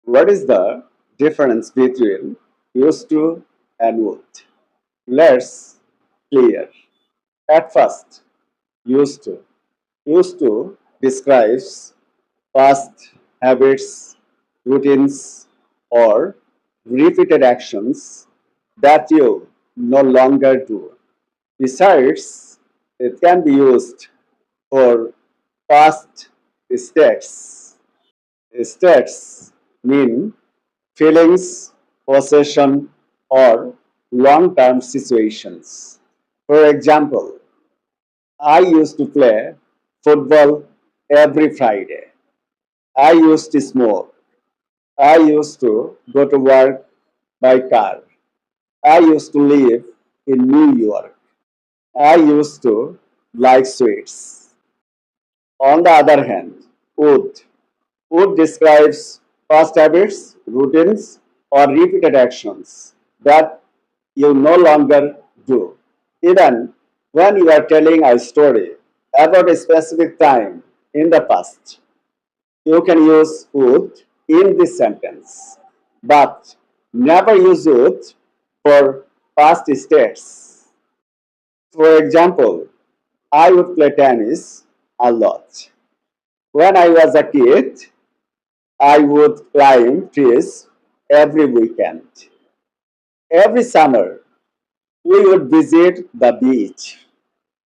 What is the difference between used to and would? Let's clear. At first, used to. Used to describes past habits, routines, or repeated actions that you no longer do. Besides, it can be used for past states. States mean feelings, possession, or long term situations. For example, I used to play football every Friday. I used to smoke. I used to go to work by car. I used to live in New York. I used to like sweets. On the other hand, would. Would describes past habits, routines, or repeated actions that you no longer do. Even when you are telling a story about a specific time in the past, you can use would in this sentence, but never use would for past states. For example, I would play tennis a lot. When I was a kid, I would climb trees every weekend. Every summer, we would visit the beach.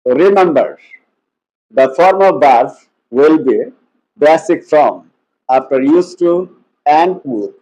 Remember, the form of verb will be basic form after used to and would.